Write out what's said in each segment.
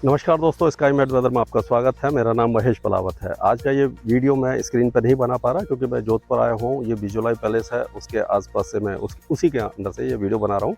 नमस्कार दोस्तों, sky mat weather में आपका स्वागत है। मेरा नाम महेश पलावत है। आज का ये वीडियो मैं स्क्रीन पर नहीं बना पा रहा क्योंकि मैं जोधपुर आया हूँ। ये बिजोलाई पैलेस है, उसके आसपास से मैं उसी के अंदर से ये वीडियो बना रहा हूँ।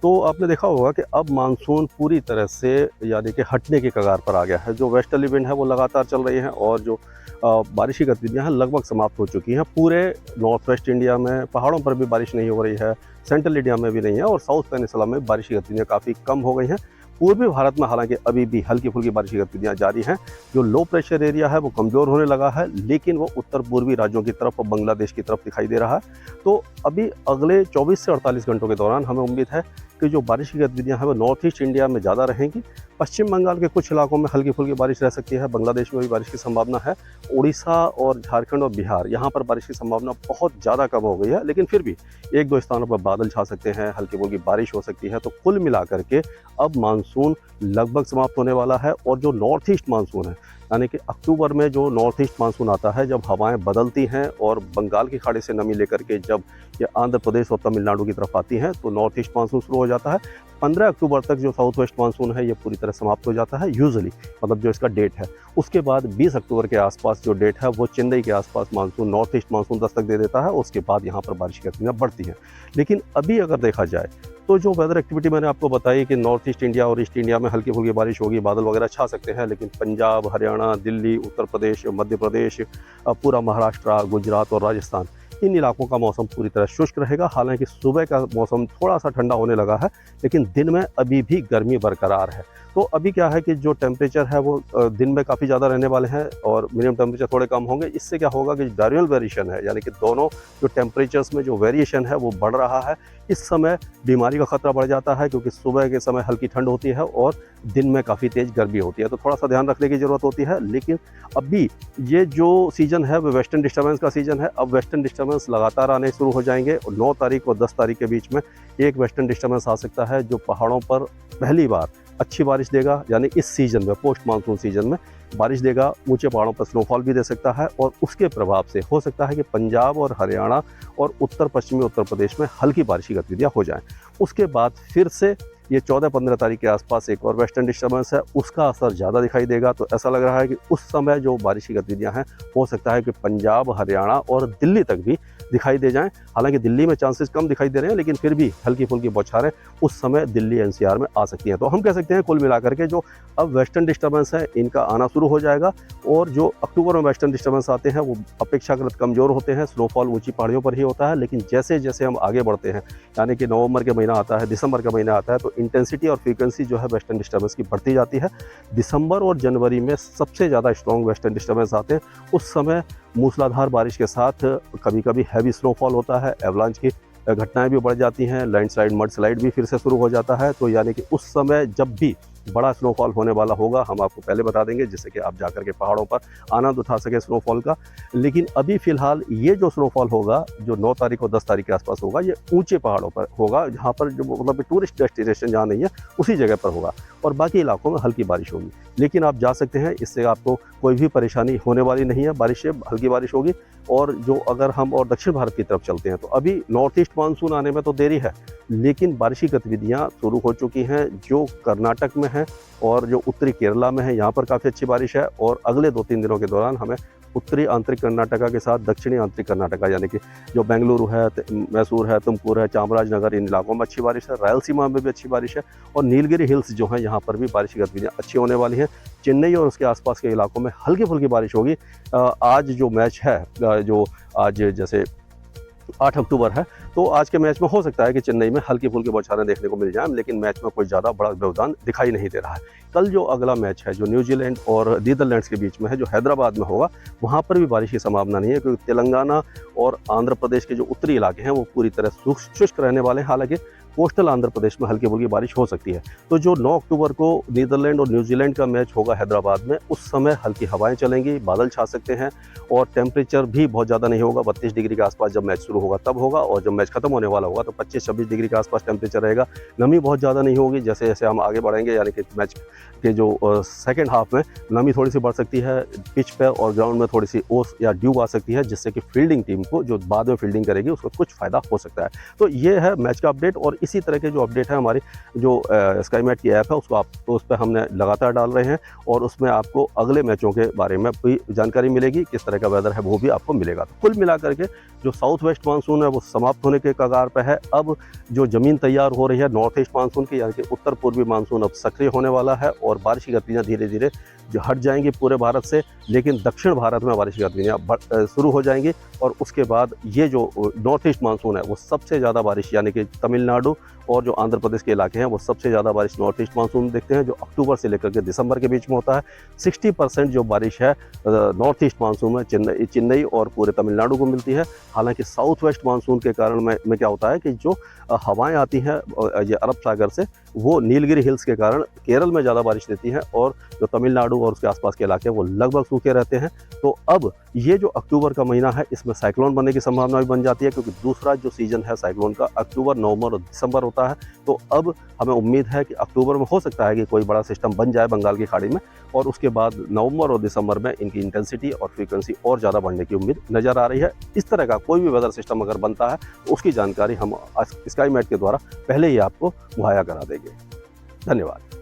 तो आपने देखा होगा कि अब मानसून पूरी तरह से यानी कि हटने की कगार पर आ गया है। जो वेस्टर्ली विंड है वो लगातार चल रही है और जो बारिश की गतिविधियाँ हैं लगभग समाप्त हो चुकी हैं। पूरे नॉर्थ वेस्ट इंडिया में पहाड़ों पर भी बारिश नहीं हो रही है, सेंट्रल इंडिया में भी नहीं है और साउथ पेनिनसुला में बारिश की गतिविधियाँ काफ़ी कम हो गई हैं। पूर्वी भारत में हालांकि अभी भी हल्की फुल्की बारिश की गतिविधियाँ जारी हैं। जो लो प्रेशर एरिया है वो कमज़ोर होने लगा है, लेकिन वो उत्तर पूर्वी राज्यों की तरफ और बांग्लादेश की तरफ दिखाई दे रहा है। तो अभी अगले 24 से 48 घंटों के दौरान हमें उम्मीद है कि जो बारिश की गतिविधियाँ हैं वो नॉर्थ ईस्ट इंडिया में ज़्यादा रहेंगी। पश्चिम बंगाल के कुछ इलाकों में हल्की फुल्की बारिश रह सकती है, बांग्लादेश में भी बारिश की संभावना है। उड़ीसा और झारखंड और बिहार यहाँ पर बारिश की संभावना बहुत ज़्यादा कम हो गई है, लेकिन फिर भी एक दो स्थानों पर बादल छा सकते हैं, हल्की फुल्की बारिश हो सकती है। तो कुल मिलाकर के अब मानसून लगभग समाप्त होने वाला है और जो नॉर्थ ईस्ट मानसून है यानी कि अक्टूबर में जो नॉर्थ ईस्ट मानसून आता है, जब हवाएं बदलती हैं और बंगाल की खाड़ी से नमी लेकर के जब ये आंध्र प्रदेश और तमिलनाडु की तरफ आती हैं तो नॉर्थ ईस्ट मानसून शुरू हो जाता है। 15 अक्टूबर तक जो साउथ वेस्ट मानसून है ये पूरी तरह समाप्त हो जाता है यूजुअली, मतलब जो इसका डेट है। उसके बाद 20 अक्टूबर के आसपास जो डेट है वो चेन्नई के आसपास monsoon north east monsoon Dastak दे देता है। उसके बाद यहाँ पर बारिश की गतिविधियाँ बढ़ती हैं। लेकिन अभी अगर देखा जाए तो जो वेदर एक्टिविटी मैंने आपको बताई कि नॉर्थ ईस्ट इंडिया और ईस्ट इंडिया में हल्की फुल्की बारिश होगी, बादल वगैरह छा सकते हैं, लेकिन पंजाब, हरियाणा, दिल्ली, उत्तर प्रदेश, मध्य प्रदेश, पूरा महाराष्ट्र, गुजरात और राजस्थान, इन इलाकों का मौसम पूरी तरह शुष्क रहेगा। हालांकि सुबह का मौसम थोड़ा सा ठंडा होने लगा है, लेकिन दिन में अभी भी गर्मी बरकरार है। तो अभी क्या है कि जो टेम्परेचर है वो दिन में काफ़ी ज़्यादा रहने वाले हैं और मिनिमम टेम्परेचर थोड़े कम होंगे। इससे क्या होगा कि डायरेक्ट वेरिएशन है, यानी कि दोनों जो टेम्परेचर्स में जो वेरिएशन है वो बढ़ रहा है। इस समय बीमारी का खतरा बढ़ जाता है क्योंकि सुबह के समय हल्की ठंड होती है और दिन में काफ़ी तेज़ गर्मी होती है, तो थोड़ा सा ध्यान रखने की ज़रूरत होती है। लेकिन अभी ये जो सीज़न है वो वेस्टर्न डिस्टर्बेंस का सीज़न है। अब वेस्टर्न डिस्टर्बेंस लगातार आने शुरू हो जाएंगे और 9 तारीख और 10 तारीख के बीच में एक वेस्टर्न डिस्टर्बेंस आ सकता है जो पहाड़ों पर पहली बार अच्छी बारिश देगा, यानी इस सीज़न में, पोस्ट मानसून सीज़न में बारिश देगा। ऊंचे पहाड़ों पर स्नोफॉल भी दे सकता है और उसके प्रभाव से हो सकता है कि पंजाब और हरियाणा और उत्तर पश्चिमी उत्तर प्रदेश में हल्की बारिश की गतिविधियाँ हो जाएं। उसके बाद फिर से ये 14-15 तारीख के आसपास एक और वेस्टर्न डिस्टर्बेंस है, उसका असर ज़्यादा दिखाई देगा। तो ऐसा लग रहा है कि उस समय जो बारिश की गतिविधियाँ हैं हो सकता है कि पंजाब, हरियाणा और दिल्ली तक भी दिखाई दे जाएं। हालांकि दिल्ली में चांसेस कम दिखाई दे रहे हैं, लेकिन फिर भी हल्की फुल्की बौछारें उस समय दिल्ली एनसीआर में आ सकती हैं। तो हम कह सकते हैं कुल मिलाकर के जो अब वेस्टर्न डिस्टर्बेंस है इनका आना शुरू हो जाएगा और जो अक्टूबर में वेस्टर्न डिस्टर्बेंस आते हैं वो अपेक्षाकृत कमज़ोर होते हैं। स्नोफॉल ऊंची पहाड़ियों पर ही होता है, लेकिन जैसे जैसे हम आगे बढ़ते हैं, यानी कि नवंबर के महीना आता है, दिसंबर का महीना आता है, तो इंटेंसिटी और फ्रीक्वेंसी जो है वेस्टर्न डिस्टर्बेंस की बढ़ती जाती है। दिसंबर और जनवरी में सबसे ज़्यादा स्ट्रॉन्ग वेस्टर्न डिस्टर्बेंस आते हैं। उस समय मूसलाधार बारिश के साथ कभी कभी हैवी स्नोफॉल होता है, एवलांच की घटनाएं भी बढ़ जाती हैं, लैंडस्लाइड, मडस्लाइड भी फिर से शुरू हो जाता है। तो यानी कि उस समय जब भी बड़ा स्नोफॉल होने वाला होगा हम आपको पहले बता देंगे, जिससे कि आप जाकर के पहाड़ों पर आनंद उठा सके स्नोफॉल का। लेकिन अभी फ़िलहाल ये जो स्नोफॉल होगा जो 9 तारीख और 10 तारीख के आसपास होगा, ये ऊंचे पहाड़ों पर होगा, जहाँ पर जो मतलब टूरिस्ट डेस्टिनेशन जहाँ नहीं है उसी जगह पर होगा और बाकी इलाकों में हल्की बारिश होगी। लेकिन आप जा सकते हैं, इससे आपको कोई भी परेशानी होने वाली नहीं है। बारिश से हल्की बारिश होगी। और जो अगर हम और दक्षिण भारत की तरफ चलते हैं तो अभी नॉर्थ ईस्ट मानसून आने में तो देरी है, लेकिन बारिश की गतिविधियाँ शुरू हो चुकी हैं। जो कर्नाटक में है और जो उत्तरी केरला में है, यहाँ पर काफ़ी अच्छी बारिश है और अगले 2-3 दिनों के दौरान हमें उत्तरी आंतरिक कर्नाटका के साथ दक्षिणी आंतरिक कर्नाटका, यानी कि जो बेंगलुरु है, मैसूर है, तुमकुर है, चामराजनगर, इन इलाकों में अच्छी बारिश है। रायलसीमा में भी अच्छी बारिश है और नीलगिरी हिल्स जो हैं यहाँ पर भी बारिश की गतिविधियाँ अच्छी होने वाली हैं। चेन्नई और उसके आसपास के इलाकों में हल्की फुल्की बारिश होगी। आज जो मैच है, जो आज जैसे 8 अक्टूबर है, तो आज के मैच में हो सकता है कि चेन्नई में हल्की फुल्की बौछारें देखने को मिल जाएं, लेकिन मैच में कोई ज़्यादा बड़ा व्यवधान दिखाई नहीं दे रहा है। कल जो अगला मैच है जो न्यूजीलैंड और नीदरलैंड्स के बीच में है, जो हैदराबाद में होगा, वहाँ पर भी बारिश की संभावना नहीं है क्योंकि तेलंगाना और आंध्र प्रदेश के जो उत्तरी इलाके हैं वो पूरी तरह शुष्क रहने वाले हैं। हालांकि कोस्टल आंध्र प्रदेश में हल्की फुल्की बारिश हो सकती है। तो जो 9 अक्टूबर को नीदरलैंड और न्यूजीलैंड का मैच होगा हैदराबाद में, उस समय हल्की हवाएं चलेंगी, बादल छा सकते हैं और टेम्परेचर भी बहुत ज़्यादा नहीं होगा। 32 डिग्री के आसपास जब मैच शुरू होगा तब होगा और जब मैच खत्म होने वाला होगा तो 25-26 डिग्री के आसपास टेम्परेचर रहेगा। नमी बहुत ज़्यादा नहीं होगी। जैसे जैसे हम आगे बढ़ेंगे, यानी कि मैच के जो सेकेंड हाफ में नमी थोड़ी सी बढ़ सकती है पिच पे और ग्राउंड में थोड़ी सी ओस या ड्यू आ सकती है, जिससे कि फील्डिंग टीम को जो बाद में फील्डिंग करेगी उसको कुछ फ़ायदा हो सकता है। तो ये है मैच का अपडेट और इसी तरह के जो अपडेट है हमारी जो स्काईमेट की ऐप है उसको आप तो उस पर हमने लगातार डाल रहे हैं, और उसमें आपको अगले मैचों के बारे में भी जानकारी मिलेगी, किस तरह का वेदर है वो भी आपको मिलेगा। तो कुल मिलाकर के जो साउथ वेस्ट मानसून है वो समाप्त होने के कगार पर है। अब जो ज़मीन तैयार हो रही है नॉर्थ ईस्ट मानसून की, यानी कि उत्तर पूर्वी मानसून अब सक्रिय होने वाला है, और बारिश की गतिविधियाँ धीरे धीरे जो हट जाएंगी पूरे भारत से, लेकिन दक्षिण भारत में बारिश की गतिविधियाँ शुरू हो जाएंगी। और उसके बाद ये जो नॉर्थ ईस्ट मानसून है वो सबसे ज़्यादा बारिश, यानी कि तमिलनाडु और जो आंध्र प्रदेश के इलाके हैं वो सबसे ज़्यादा बारिश नॉर्थ ईस्ट मानसून देखते हैं, जो अक्टूबर से लेकर के दिसंबर के बीच में होता है। 60% जो बारिश है नॉर्थ ईस्ट मानसून में चेन्नई और पूरे तमिलनाडु को मिलती है। हालांकि साउथ वेस्ट मानसून के कारण में क्या होता है कि जो हवाएं आती हैं ये अरब सागर से, वो नीलगिरी हिल्स के कारण केरल में ज़्यादा बारिश देती हैं, और जो तमिलनाडु और उसके आसपास के इलाके हैं वो लगभग सूखे रहते हैं। तो अब ये जो अक्टूबर का महीना है इसमें साइक्लोन बनने की संभावना भी बन जाती है, क्योंकि दूसरा जो सीजन है साइक्लोन का अक्टूबर, नवंबर और दिसंबर होता है। तो अब हमें उम्मीद है कि अक्टूबर में हो सकता है कि कोई बड़ा सिस्टम बन जाए बंगाल की खाड़ी में, और उसके बाद नवंबर और दिसंबर में इनकी इंटेंसिटी और फ्रीक्वेंसी और ज़्यादा बढ़ने की उम्मीद नज़र आ रही है। इस तरह का कोई भी वेदर सिस्टम अगर बनता है तो उसकी जानकारी हम स्काईमेट के द्वारा पहले ही आपको मुहैया करा देंगे। धन्यवाद।